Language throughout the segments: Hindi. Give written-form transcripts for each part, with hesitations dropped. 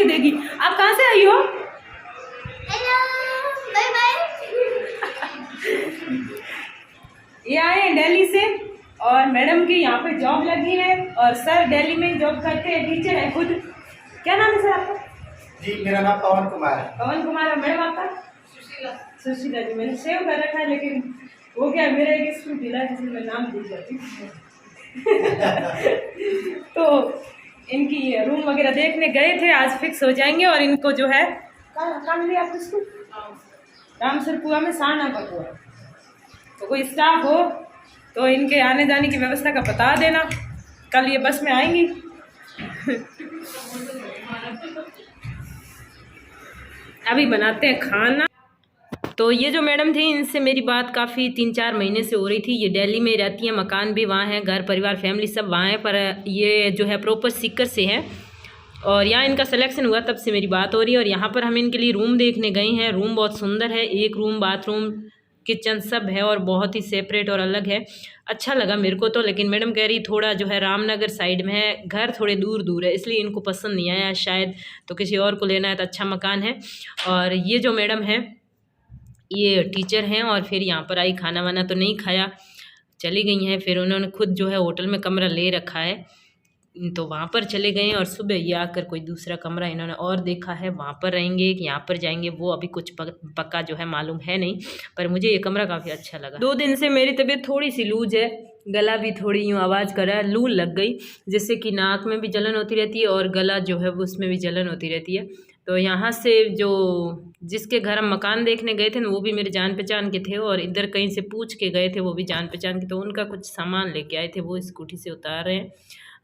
अच्छी देगी। आप कहाँ से आई हो? Hello, bye bye. ये आए हैं दिल्ली से और मैडम की यहाँ पे जॉब लगी है और सर दिल्ली में जॉब करते हैं, टीचर है खुद। क्या नाम है सर आपका? जी मेरा नाम पवन कुमार है। पवन कुमार। और मैडम आपका? सुशीला। सुशीला जी मैंने सेव कर रखा है, लेकिन वो क्या मेरा एक स्कूल जिला है जिसमें मैं नाम भूल जाती हूँ। तो इनकी रूम वगैरह देखने गए थे, आज फिक्स हो जाएंगे। और इनको जो है कहाँ मिली आपको स्कूल? रामसरपुरा में साना बकुआ। तो कोई स्टाफ हो तो इनके आने जाने की व्यवस्था का बता देना, कल ये बस में आएंगी। अभी बनाते हैं खाना। तो ये जो मैडम थी इनसे मेरी बात काफ़ी 3-4 महीने से हो रही थी। ये दिल्ली में रहती हैं, मकान भी वहाँ है, घर परिवार फैमिली सब वहाँ है, पर ये जो है प्रॉपर सीकर से है और यहाँ इनका सिलेक्शन हुआ तब से मेरी बात हो रही है। और यहाँ पर हम इनके लिए रूम देखने गए हैं। रूम बहुत सुंदर है, एक रूम बाथरूम किचन सब है और बहुत ही सेपरेट और अलग है। अच्छा लगा मेरे को तो, लेकिन मैडम कह रही थोड़ा जो है रामनगर साइड में है, घर थोड़े दूर दूर है, इसलिए इनको पसंद नहीं आया शायद, तो किसी और को लेना है तो अच्छा मकान है। और ये जो मैडम है ये टीचर हैं और फिर यहाँ पर आई, खाना वाना तो नहीं खाया, चली गई हैं। फिर उन्होंने खुद जो है होटल में कमरा ले रखा है तो वहाँ पर चले गए और सुबह ये आकर कोई दूसरा कमरा इन्होंने और देखा है, वहाँ पर रहेंगे कि यहाँ पर जाएंगे वो अभी कुछ पक्का जो है मालूम है नहीं, पर मुझे ये कमरा काफ़ी अच्छा लगा। 2 दिन से मेरी तबीयत थोड़ी सी लूज है, गला भी थोड़ी यूँ आवाज़ कर रहा है, लू लग गई, जिससे कि नाक में भी जलन होती रहती है और गला जो है वो उसमें भी जलन होती रहती है। तो यहाँ से जो जिसके घर हम मकान देखने गए थे ना वो भी मेरे जान पहचान के थे और इधर कहीं से पूछ के गए थे वो भी जान पहचान के, तो उनका कुछ सामान लेके आए थे, वो स्कूटी से उतार रहे हैं।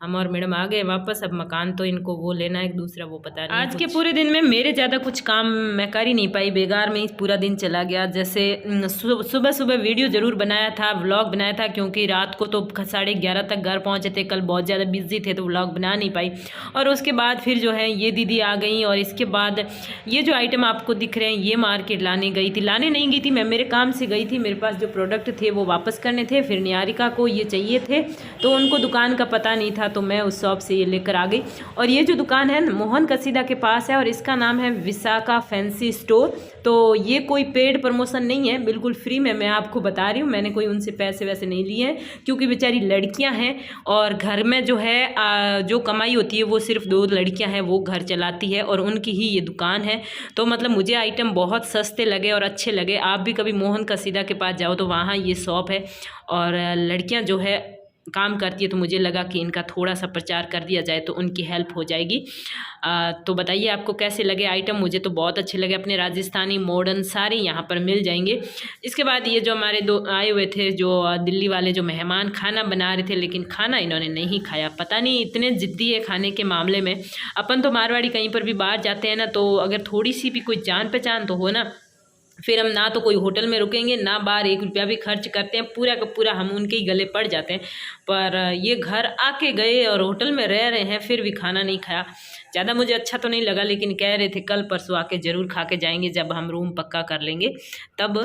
हम और मैडम आ गए वापस। अब मकान तो इनको वो लेना है एक दूसरा, वो पता नहीं। आज के पूरे दिन में मेरे ज़्यादा कुछ काम मैं कर ही नहीं पाई, बेकार में ही पूरा दिन चला गया। जैसे सुबह सुबह वीडियो ज़रूर बनाया था, व्लॉग बनाया था, क्योंकि रात को तो 11:30 तक घर पहुँचे थे, कल बहुत ज़्यादा बिजी थे तो व्लॉग बना नहीं पाई। और उसके बाद फिर जो है ये दीदी आ गई और इसके बाद ये जो आइटम आपको दिख रहे हैं ये मार्केट लाने गई थी, लाने नहीं गई थी मैं, मेरे काम से गई थी। मेरे पास जो प्रोडक्ट थे वो वापस करने थे, फिर निहारिका को ये चाहिए थे तो उनको दुकान का पता नहीं था तो मैं उस शॉप से ये लेकर आ गई। और ये जो दुकान है मोहन कसीदा के पास है और इसका नाम है विशाखा फैंसी स्टोर। तो ये कोई पेड प्रमोशन नहीं है, बिल्कुल फ्री में मैं आपको बता रही हूँ, मैंने कोई उनसे पैसे वैसे नहीं लिए हैं, क्योंकि बेचारी लड़कियां हैं और घर में जो है जो कमाई होती है वो सिर्फ 2 लड़कियां हैं, वो घर चलाती है और उनकी ही ये दुकान है। तो मतलब मुझे आइटम बहुत सस्ते लगे और अच्छे लगे। आप भी कभी मोहन कसीदा के पास जाओ तो वहाँ ये शॉप है और लड़कियाँ जो है काम करती है, तो मुझे लगा कि इनका थोड़ा सा प्रचार कर दिया जाए तो उनकी हेल्प हो जाएगी। तो बताइए आपको कैसे लगे आइटम, मुझे तो बहुत अच्छे लगे। अपने राजस्थानी मॉडर्न सारे यहाँ पर मिल जाएंगे। इसके बाद ये जो हमारे 2 आए हुए थे जो दिल्ली वाले जो मेहमान, खाना बना रहे थे लेकिन खाना इन्होंने नहीं खाया, पता नहीं इतने ज़िद्दी है खाने के मामले में। अपन तो मारवाड़ी कहीं पर भी बाहर जाते हैं ना, तो अगर थोड़ी सी भी कोई जान पहचान तो हो ना, फिर हम ना तो कोई होटल में रुकेंगे ना बाहर 1 रुपया भी खर्च करते हैं, पूरा का पूरा हम उनके ही गले पड़ जाते हैं। पर ये घर आके गए और होटल में रह रहे हैं फिर भी खाना नहीं खाया। ज़्यादा मुझे अच्छा तो नहीं लगा, लेकिन कह रहे थे कल परसों आके ज़रूर खा के जाएंगे जब हम रूम पक्का कर लेंगे तब।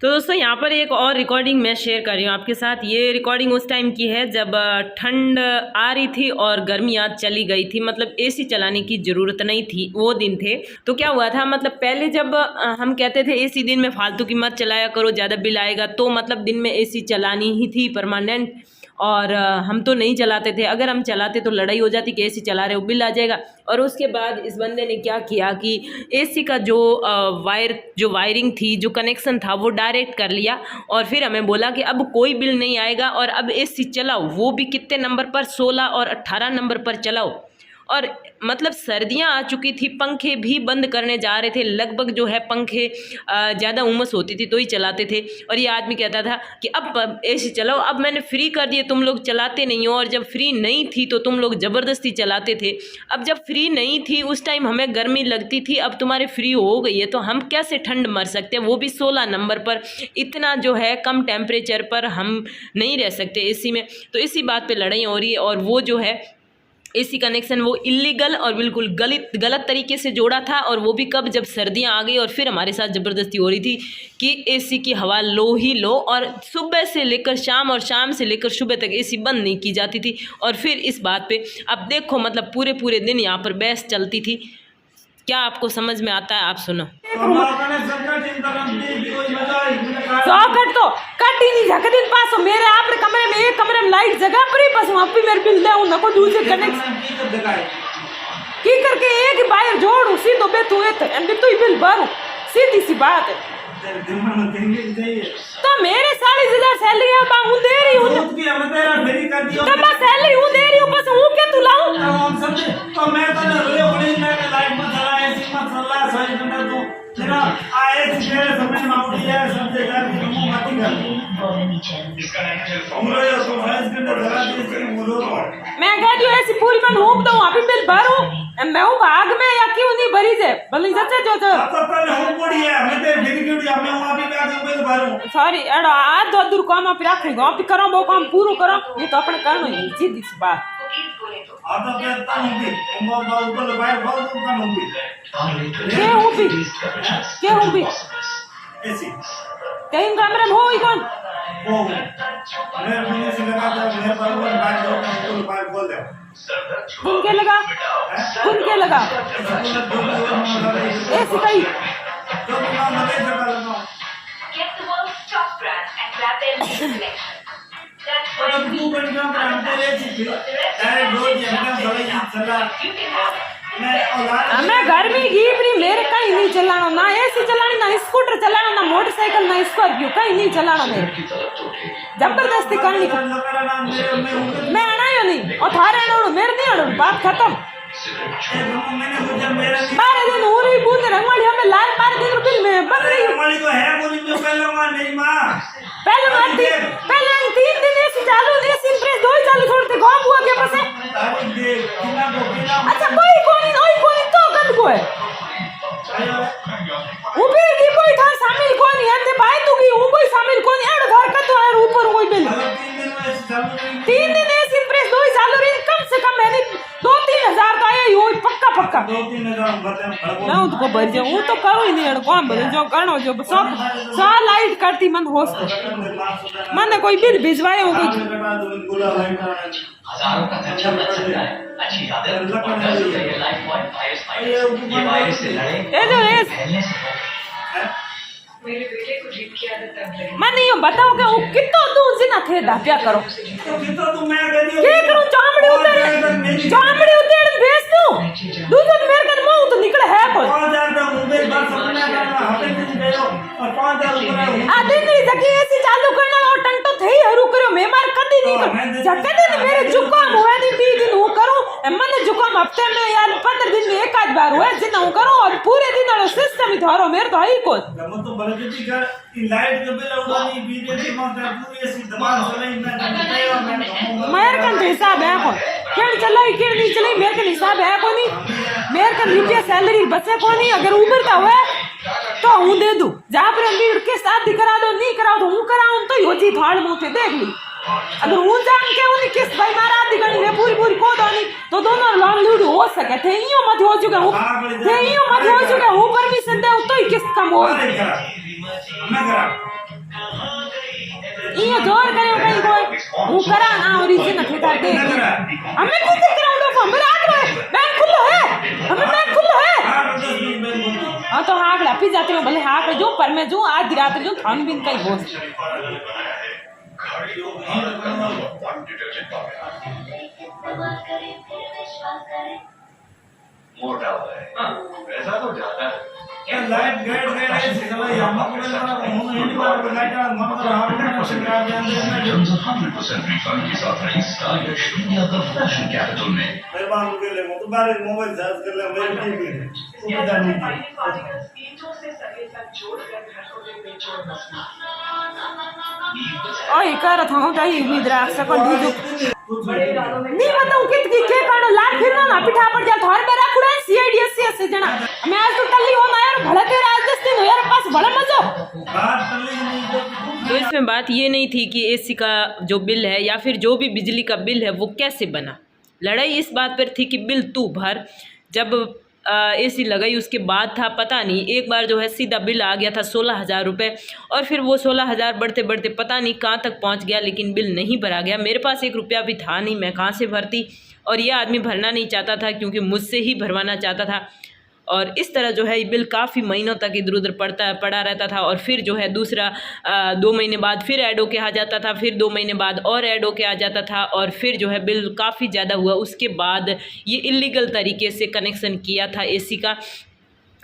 तो दोस्तों यहाँ पर एक और रिकॉर्डिंग मैं शेयर कर रही हूँ आपके साथ। ये रिकॉर्डिंग उस टाइम की है जब ठंड आ रही थी और गर्मी आज चली गई थी, मतलब एसी चलाने की ज़रूरत नहीं थी, वो दिन थे। तो क्या हुआ था, मतलब पहले जब हम कहते थे एसी दिन में फालतू की मत चलाया करो, ज़्यादा बिल आएगा, तो मतलब दिन में एसी चलानी ही थी परमानेंट। और हम तो नहीं चलाते थे, अगर हम चलाते तो लड़ाई हो जाती कि एसी चला रहे हो बिल आ जाएगा। और उसके बाद इस बंदे ने क्या किया कि एसी का जो वायरिंग थी, जो कनेक्शन था वो डायरेक्ट कर लिया और फिर हमें बोला कि अब कोई बिल नहीं आएगा और अब एसी चलाओ, वो भी कितने नंबर पर, 16 और 18 नंबर पर चलाओ। और मतलब सर्दियां आ चुकी थी, पंखे भी बंद करने जा रहे थे, लगभग जो है पंखे ज़्यादा उमस होती थी तो ही चलाते थे। और ये आदमी कहता था कि अब एसी चलाओ, अब मैंने फ्री कर दिए, तुम लोग चलाते नहीं हो, और जब फ्री नहीं थी तो तुम लोग ज़बरदस्ती चलाते थे। अब जब फ्री नहीं थी उस टाइम हमें गर्मी लगती थी, अब तुम्हारे फ्री हो गई है तो हम कैसे ठंड मर सकते हैं, वो भी 16 नंबर पर। इतना जो है कम टेम्परेचर पर हम नहीं रह सकते एसी में। तो इसी बात पे लड़ाई हो रही है। और वो जो है एसी कनेक्शन वो इलीगल और बिल्कुल गलत तरीके से जोड़ा था, और वो भी कब, जब सर्दियां आ गई और फिर हमारे साथ ज़बरदस्ती हो रही थी कि एसी की हवा लो ही लो, और सुबह से लेकर शाम और शाम से लेकर सुबह तक एसी बंद नहीं की जाती थी। और फिर इस बात पे अब देखो मतलब पूरे दिन यहाँ पर बहस चलती थी। क्या आपको समझ में आता है आप सुनो। कट तो कट ही नहीं झक दिन पास मेरे आप कमरे में एक कमरे में लाइट जगह पर ही बस वहाँ पे मेरे बिल ले उन को दूसरे कनेक्शन की करके एक बाहर जोड़ उसी तो बेतु तो बिल भरू सीधी सी बात है। तो मेरे 40,000 सैलरी हूँ दे रही हूँ तो मैं सैलरी हूँ दे रही हूँ बस हूँ क्या तू लाऊं तो मैं तो लाइट में चला ऐसी मत चला सही बंदा तू तेरा आए तेरे समझ में आउट है सब जगह की मुंह मत कर इसका हमरे तो वॉइस के अंदर जरा दे बोलो मैं कह दियो ऐसी पूरी मैं हूँ तो वहाँ पे बिल भरूं मैं हूँ भाग में या क्यों नहीं भरी से भले सच्चे जो तो पहले हम पड़ी है मैं ते फिर क्यों मैं वहाँ पे मैं बिल भरूं सॉरी एड़ा आज दो दूर काम आप रखेगा आप करो वो काम पूरा करो ये तो अपने करना ही सीधी सी बात आता कहता हूँ कि हम बहुत ऊपर बाहर बहुत ऊपर होंगे क्या हूँ भी ऐसी कहीं कमरे में हो ही कौन वो मैं मैंने से लगा था मेरे पर वो बाहर दो का बाहर खोल दे खुद के लगा ऐसी कहीं तो मैं मत कर रहा Get the world's top brand and grab their lead selection. That's why हूँ तू बन गया ब्रांड ले छी डायरेक्ट रोज एकदम बड़ी चला you can have it. मैं औलाद हमें घर में घी भी मेरे कहीं नहीं चलाना ना एसी चलानी ना स्कूटर चलाना ना मोटरसाइकिल ना स्कॉर्पियो कहीं नहीं चलाना मेरे जबरदस्ती करनी मैं आना ही नहीं और थारे आना मेरे नहीं आना बात खत्म बारह दिन हो रही बूंद रंगवाली हमें लाल 12 दिन बिल में बन रही रंगवाली तो है बोली मैं पहले मां नहीं मां पहले 3 दिन ऐसी चालू ऐसी इंप्रेस 2 ही चालू छोड़ते गांव हुआ के पास अच्छा कोई तो गंद को है ऊपर की कोई था शामिल कोई नहीं है भाई तू की हूं कोई शामिल कोई नहीं एड़ घर का तो है ऊपर कोई बिल 3 दिन ऐसी इंप्रेस 2 ही चालू रही कम से कम मैंने 2-3 हजार का आया ही हो पक्का 2-3 हजार मैं उनको भर जाऊं वो तो करो ही नहीं कौन भर जो करनो जो सब लाइट करती मन होश मैंने कोई बिल भिजवाए हो कोई हजारों का खर्चा बच सकता है। अच्छी आदत और 10 रुपए के लाइफ बॉय वायरस ये वायरस से लड़े पहले से मेरे बेटे को जीत की आदत तब लगी। मैं नहीं बताओ कि वो कितना दूर से ना थे दापिया करो क्या करूं चामड़ी उतर भेज दूं दूसरे तो मेरे का मुंह तो निकले है कोई आदि नहीं सकी ऐसी चालू करना और टंटो थे हरू करो मैं मार कदी नहीं कर झटके दिन मेरे जुकाम हुआ नहीं 3 दिन हूं करूं मैंने जुकाम हफ्ते में यार 15 दिन में एक आध बार हुआ जिन हूं करूं और पूरे दिन वाला सिस्टम ही थारो मेरे तो ही को लाइट के बिल उड़ानी बीजेपी में पूरी ऐसी दबान चलाई मेरे का हिसाब है कौन क्या चलाई क्या नहीं चलाई मेरे का हिसाब है कौन मेरे का रुपया सैलरी बचे कौन अगर ऊपर का हुआ तो हूँ दे दूं जहाँ पर अमीर के साथ करा दो नहीं कराओ तो हूँ कराऊं तो योजी थाड़ मुँह पे देख ली अगर हूँ जान के उन्हें किस भाई मारा आधी गणी में पूरी को दोनी तो दोनों लॉन्ग लूड हो सके थे यूं मत हो चुके हूँ हूँ परमिशन दे तो ही किस कम हो ये जोर करे कहीं कोई हूँ करा ना ओरिजिन ठेका दे हमें कुछ कराऊं तो हम रात में बैंक खुला है हमें बैंक खुला है हाँ तो हाँ लापी जाते में भले हाँ जो पर मैं जो आज रात जो थान बिन का ही हो मोटा है ऐसा तो जाता है लाइट गाइड ऐसी चलाई हम अपने हम हिंदी बार लाइट हम हम शिकायत देंगे Terms of 100% refund के साथ रही स्टाइल शून्य का फैशन कैपिटल में मेहरबान के लिए तो बारे मोबाइल चार्ज कर ले मेरे लिए भी पता नहीं ईंटों से सगे तक जोड़कर घरों में बेचोड़ मसला। ओए कर था हूँ ताई उम्मीद रख सको दूजो नहीं बताऊं कितकी के कानो लाल फिरना ना पिठा पड़ जा थार पे रखुड़ा सीआईडीएस से जना मैं आज तो टल्ली हो ना यार भला तेरा राजस्थान हो यार पास बड़ा मजा बात टल्ली नहीं तो इसमें बात ये नहीं थी कि एसी का जो बिल है या फिर जो भी बिजली का बिल है वो कैसे बना। लड़ाई इस बात पर थी कि बिल तू भर। जब एसी लगाई उसके बाद था पता नहीं एक बार जो है सीधा बिल आ गया था 16,000 रुपये और फिर वो 16,000 बढ़ते बढ़ते पता नहीं कहाँ तक पहुँच गया लेकिन बिल नहीं भरा गया। मेरे पास 1 रुपया भी था नहीं, मैं कहाँ से भरती। और ये आदमी भरना नहीं चाहता था क्योंकि मुझसे ही भरवाना चाहता था और इस तरह जो है बिल काफ़ी महीनों तक इधर उधर पड़ा रहता था। और फिर जो है दूसरा 2 महीने बाद फिर ऐड होके आ जाता था, फिर 2 महीने बाद और ऐड होके आ जाता था, और फिर जो है बिल काफ़ी ज़्यादा हुआ। उसके बाद ये इलीगल तरीके से कनेक्शन किया था एसी का,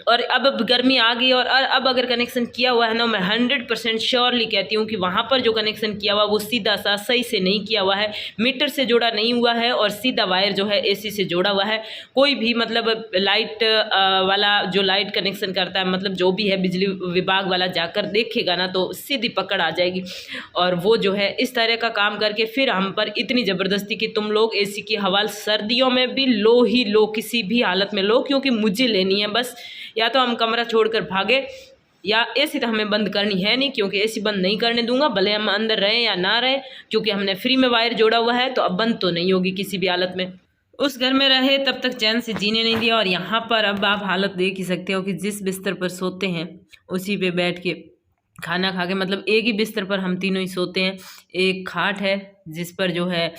और अब गर्मी आ गई और अब अगर कनेक्शन किया हुआ है ना, मैं 100% श्योरली कहती हूँ कि वहाँ पर जो कनेक्शन किया हुआ वो सीधा सा सही से नहीं किया हुआ है, मीटर से जोड़ा नहीं हुआ है और सीधा वायर जो है एसी से जोड़ा हुआ है। कोई भी मतलब लाइट वाला जो लाइट कनेक्शन करता है, मतलब जो भी है बिजली विभाग वाला, जाकर देखेगा ना तो सीधी पकड़ आ जाएगी। और वो जो है इस तरह का काम करके फिर हम पर इतनी ज़बरदस्ती कि तुम लोग एसी की हवा सर्दियों में भी लो ही लो, किसी भी हालत में लो, क्योंकि मुझे लेनी है बस। या तो हम कमरा छोड़कर भागे या एसी तो हमें बंद करनी है नहीं, क्योंकि एसी बंद नहीं करने दूंगा, भले हम अंदर रहें या ना रहें, क्योंकि हमने फ्री में वायर जोड़ा हुआ है, तो अब बंद तो नहीं होगी किसी भी हालत में। उस घर में रहे तब तक चैन से जीने नहीं दिया, और यहाँ पर अब आप हालत देख ही सकते हो कि जिस बिस्तर पर सोते हैं उसी पे बैठ के खाना खा के, मतलब एक ही बिस्तर पर हम तीनों ही सोते हैं। एक खाट है जिस पर जो है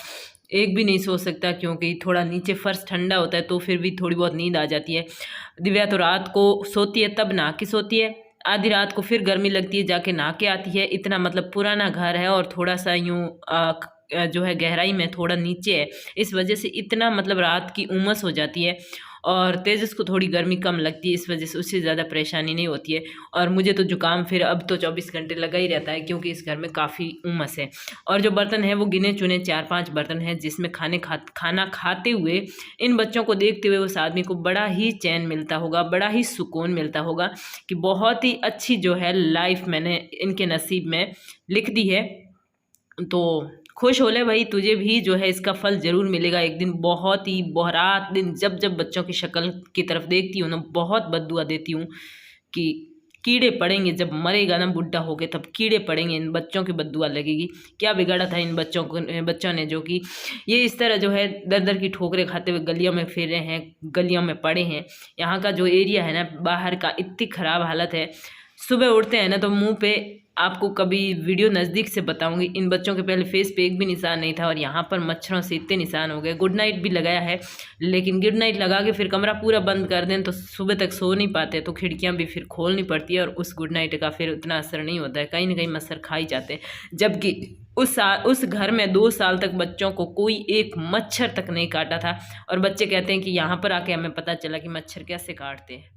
एक भी नहीं सो सकता, क्योंकि थोड़ा नीचे फर्श ठंडा होता है, तो फिर भी थोड़ी बहुत नींद आ जाती है। दिव्या तो रात को सोती है तब नहा के सोती है, आधी रात को फिर गर्मी लगती है जाके नहा के आती है। इतना मतलब पुराना घर है और थोड़ा सा यूँ जो है गहराई में थोड़ा नीचे है, इस वजह से इतना मतलब रात की उमस हो जाती है। और तेजस को थोड़ी गर्मी कम लगती है, इस वजह से उससे ज़्यादा परेशानी नहीं होती है। और मुझे तो जुकाम फिर अब तो 24 घंटे लगा ही रहता है, क्योंकि इस घर में काफ़ी उमस है। और जो बर्तन है वो गिने चुने 4-5 बर्तन हैं, जिसमें खाना खाते हुए इन बच्चों को देखते हुए उस आदमी को बड़ा ही चैन मिलता होगा, बड़ा ही सुकून मिलता होगा कि बहुत ही अच्छी जो है लाइफ मैंने इनके नसीब में लिख दी है। तो खुश हो ले भाई, तुझे भी जो है इसका फल ज़रूर मिलेगा एक दिन। बहुत ही रात दिन जब जब बच्चों की शक्ल की तरफ देखती हूँ ना, बहुत बद्दुआ देती हूँ कि कीड़े पड़ेंगे जब मरेगा ना बुढ़ा हो के, तब कीड़े पड़ेंगे, इन बच्चों की बद्दुआ लगेगी। क्या बिगाड़ा था इन बच्चों ने, जो कि ये इस तरह जो है दर दर की ठोकरें खाते हुए गलियों में फिर रहे हैं, गलियों में पड़े हैं। यहाँ का जो एरिया है ना बाहर का, इतनी ख़राब हालत है। सुबह उठते हैं ना तो मुंह पे, आपको कभी वीडियो नज़दीक से बताऊंगी, इन बच्चों के पहले फेस पे एक भी निशान नहीं था, और यहाँ पर मच्छरों से इतने निशान हो गए। गुड नाइट भी लगाया है, लेकिन गुड नाइट लगा के फिर कमरा पूरा बंद कर दें तो सुबह तक सो नहीं पाते, तो खिड़कियाँ भी फिर खोलनी पड़ती है, और उस गुड नाइट का फिर उतना असर नहीं होता है, कहीं ना कहीं मच्छर खा ही जाते हैं। जबकि उस घर में 2 साल तक बच्चों को कोई एक मच्छर तक नहीं काटा था। और बच्चे कहते हैं कि यहाँ पर आके हमें पता चला कि मच्छर कैसे काटते हैं।